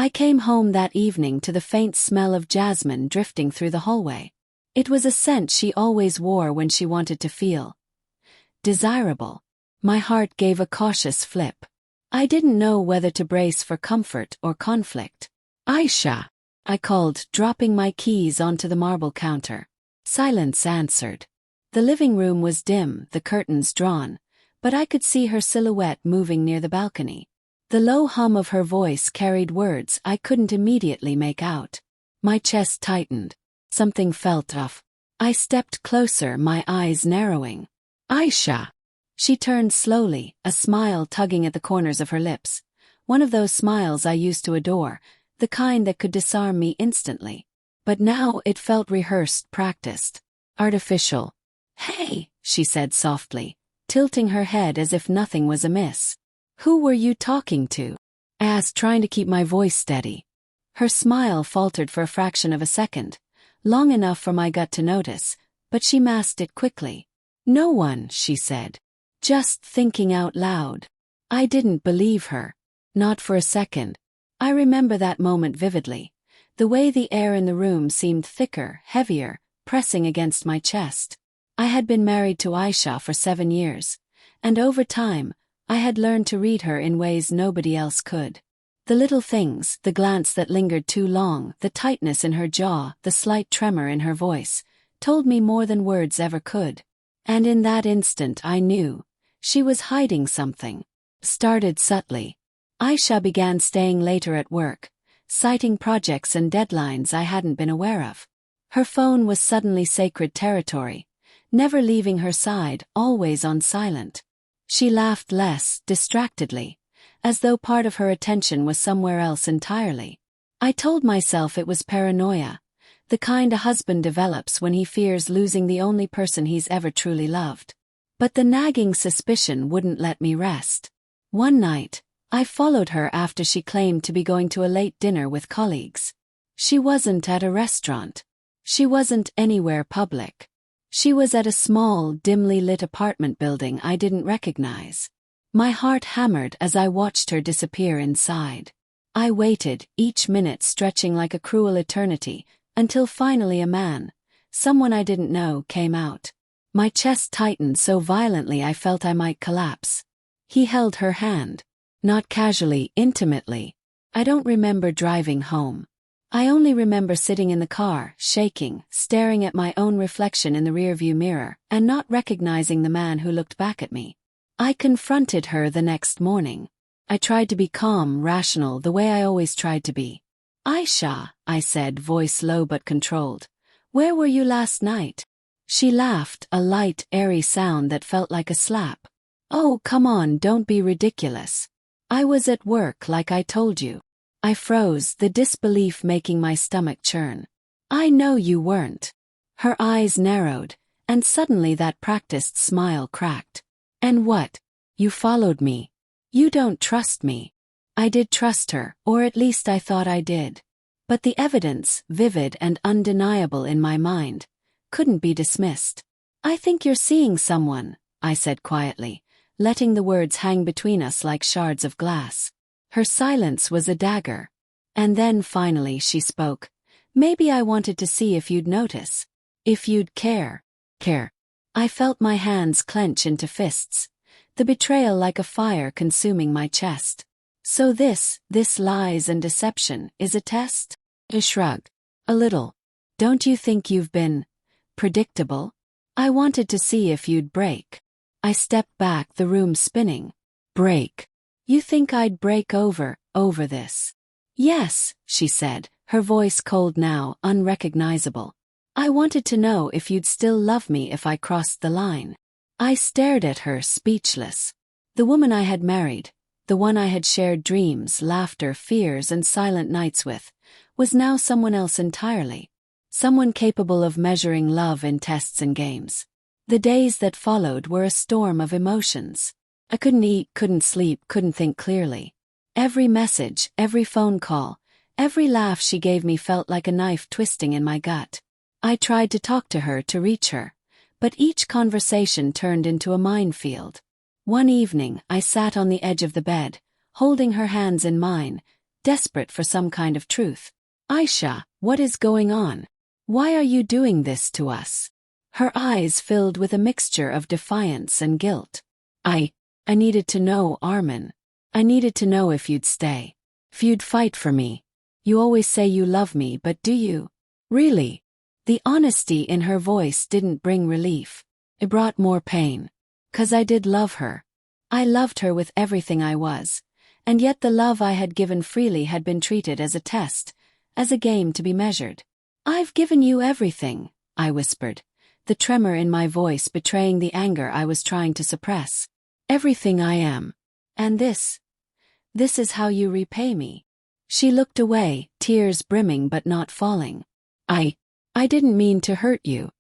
I came home that evening to the faint smell of jasmine drifting through the hallway. It was a scent she always wore when she wanted to feel desirable. My heart gave a cautious flip. I didn't know whether to brace for comfort or conflict. "Aisha," I called, dropping my keys onto the marble counter. Silence answered. The living room was dim, the curtains drawn, but I could see her silhouette moving near the balcony. The low hum of her voice carried words I couldn't immediately make out. My chest tightened. Something felt off. I stepped closer, my eyes narrowing. "Aisha." She turned slowly, a smile tugging at the corners of her lips. One of those smiles I used to adore, the kind that could disarm me instantly. But now it felt rehearsed, practiced, artificial. "Hey," she said softly, tilting her head as if nothing was amiss. "Who were you talking to?" I asked, trying to keep my voice steady. Her smile faltered for a fraction of a second, long enough for my gut to notice, but she masked it quickly. "No one," she said. "Just thinking out loud." I didn't believe her. Not for a second. I remember that moment vividly. The way the air in the room seemed thicker, heavier, pressing against my chest. I had been married to Aisha for 7 years, and over time, I had learned to read her in ways nobody else could. The little things, the glance that lingered too long, the tightness in her jaw, the slight tremor in her voice, told me more than words ever could. And in that instant I knew. She was hiding something. Started subtly. Aisha began staying later at work, citing projects and deadlines I hadn't been aware of. Her phone was suddenly sacred territory, never leaving her side, always on silent. She laughed less, distractedly, as though part of her attention was somewhere else entirely. I told myself it was paranoia, the kind a husband develops when he fears losing the only person he's ever truly loved. But the nagging suspicion wouldn't let me rest. One night, I followed her after she claimed to be going to a late dinner with colleagues. She wasn't at a restaurant. She wasn't anywhere public. She was at a small, dimly lit apartment building I didn't recognize. My heart hammered as I watched her disappear inside. I waited, each minute stretching like a cruel eternity, until finally a man, someone I didn't know, came out. My chest tightened so violently I felt I might collapse. He held her hand. Not casually, intimately. I don't remember driving home. I only remember sitting in the car, shaking, staring at my own reflection in the rearview mirror, and not recognizing the man who looked back at me. I confronted her the next morning. I tried to be calm, rational, the way I always tried to be. "Aisha," I said, voice low but controlled. "Where were you last night?" She laughed, a light, airy sound that felt like a slap. "Oh, come on, don't be ridiculous. I was at work like I told you." I froze, the disbelief making my stomach churn. "I know you weren't." Her eyes narrowed, and suddenly that practiced smile cracked. "And what? You followed me. You don't trust me." I did trust her, or at least I thought I did. But the evidence, vivid and undeniable in my mind, couldn't be dismissed. "I think you're seeing someone," I said quietly, letting the words hang between us like shards of glass. Her silence was a dagger. And then finally she spoke. "Maybe I wanted to see if you'd notice. If you'd care." Care. I felt my hands clench into fists, the betrayal like a fire consuming my chest. "So this lies and deception, is a test?" I shrugged. "A little. Don't you think you've been predictable? I wanted to see if you'd break." I stepped back, the room spinning. "Break? You think I'd break over this?" "Yes," she said, her voice cold now, unrecognizable. "I wanted to know if you'd still love me if I crossed the line." I stared at her, speechless. The woman I had married, the one I had shared dreams, laughter, fears, and silent nights with, was now someone else entirely. Someone capable of measuring love in tests and games. The days that followed were a storm of emotions. I couldn't eat, couldn't sleep, couldn't think clearly. Every message, every phone call, every laugh she gave me felt like a knife twisting in my gut. I tried to talk to her, to reach her, but each conversation turned into a minefield. One evening, I sat on the edge of the bed, holding her hands in mine, desperate for some kind of truth. Aisha, what is going on? Why are you doing this to us? Her eyes filled with a mixture of defiance and guilt. I needed to know, Armin. I needed to know if you'd stay. If you'd fight for me. You always say you love me, but do you? Really? The honesty in her voice didn't bring relief. It brought more pain. 'Cause I did love her. I loved her with everything I was. And yet the love I had given freely had been treated as a test, as a game to be measured. I've given you everything, I whispered, the tremor in my voice betraying the anger I was trying to suppress. Everything I am. And this is how you repay me. She looked away, tears brimming but not falling. I didn't mean to hurt you.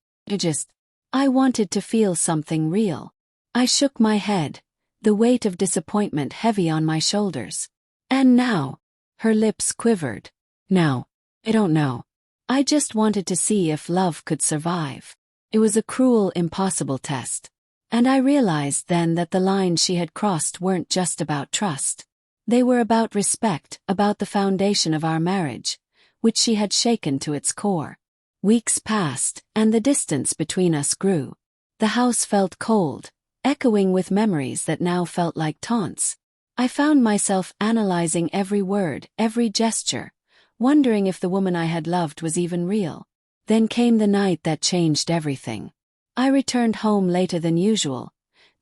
I wanted to feel something real. I shook my head, the weight of disappointment heavy on my shoulders. And now, her lips quivered. Now, I don't know. I just wanted to see if love could survive. It was a cruel, impossible test. And I realized then that the lines she had crossed weren't just about trust. They were about respect, about the foundation of our marriage, which she had shaken to its core. Weeks passed, and the distance between us grew. The house felt cold, echoing with memories that now felt like taunts. I found myself analyzing every word, every gesture, wondering if the woman I had loved was even real. Then came the night that changed everything. I returned home later than usual,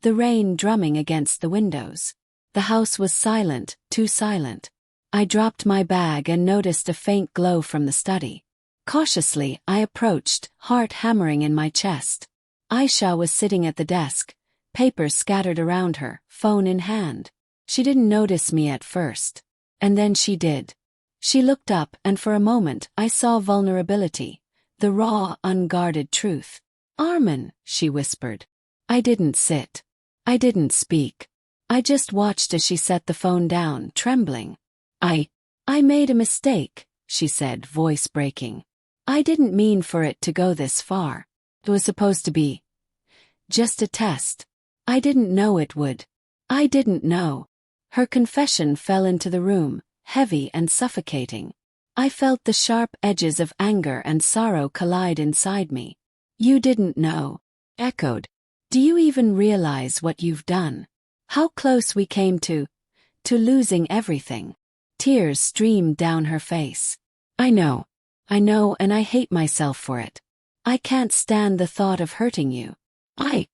the rain drumming against the windows. The house was silent, too silent. I dropped my bag and noticed a faint glow from the study. Cautiously, I approached, heart hammering in my chest. Aisha was sitting at the desk, papers scattered around her, phone in hand. She didn't notice me at first. And then she did. She looked up, and for a moment I saw vulnerability, the raw, unguarded truth. Armin, she whispered. I didn't sit. I didn't speak. I just watched as she set the phone down, trembling. I made a mistake, she said, voice breaking. I didn't mean for it to go this far. It was supposed to be just a test. I didn't know it would. I didn't know. Her confession fell into the room, heavy and suffocating. I felt the sharp edges of anger and sorrow collide inside me. You didn't know. Echoed. Do you even realize what you've done? How close we came to losing everything. Tears streamed down her face. I know, and I hate myself for it. I can't stand the thought of hurting you. I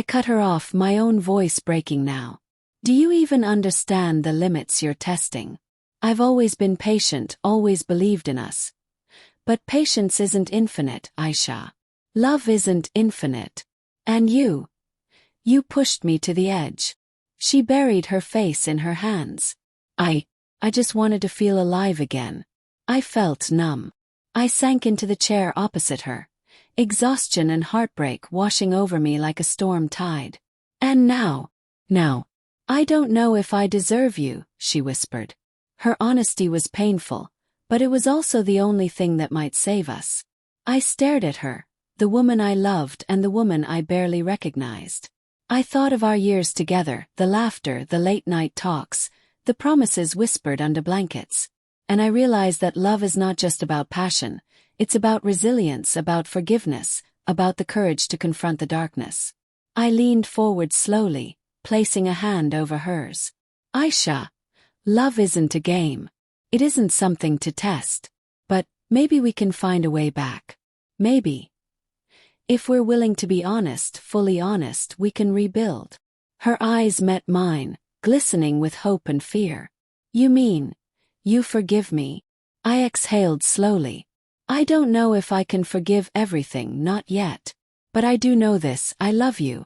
cut her off, my own voice breaking now. Do you even understand the limits you're testing? I've always been patient, always believed in us. But patience isn't infinite, Aisha. Love isn't infinite. And you pushed me to the edge. She buried her face in her hands. I just wanted to feel alive again. I felt numb. I sank into the chair opposite her, exhaustion and heartbreak washing over me like a storm tide. And now, I don't know if I deserve you, she whispered. Her honesty was painful, but it was also the only thing that might save us. I stared at her, the woman I loved and the woman I barely recognized. I thought of our years together, the laughter, the late-night talks, the promises whispered under blankets. And I realized that love is not just about passion, it's about resilience, about forgiveness, about the courage to confront the darkness. I leaned forward slowly, placing a hand over hers. Aisha, love isn't a game. It isn't something to test. But maybe we can find a way back. Maybe. If we're willing to be honest, fully honest, we can rebuild. Her eyes met mine, glistening with hope and fear. You mean, you forgive me? I exhaled slowly. I don't know if I can forgive everything, not yet. But I do know this, I love you.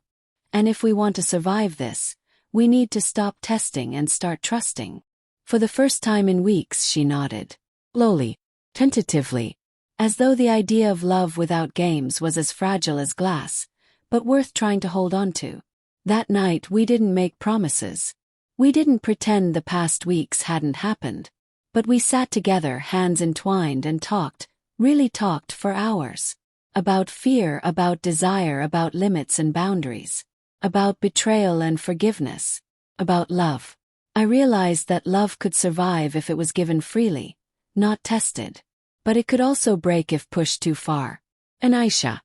And if we want to survive this, we need to stop testing and start trusting. For the first time in weeks, she nodded. Slowly, tentatively, as though the idea of love without games was as fragile as glass, but worth trying to hold on to. That night we didn't make promises. We didn't pretend the past weeks hadn't happened. But we sat together, hands entwined, and talked, really talked for hours. About fear, about desire, about limits and boundaries. About betrayal and forgiveness. About love. I realized that love could survive if it was given freely, not tested. But it could also break if pushed too far. And Aisha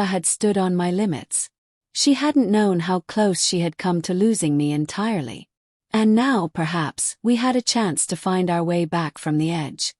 had stood on my limits. She hadn't known how close she had come to losing me entirely. And now, perhaps, we had a chance to find our way back from the edge.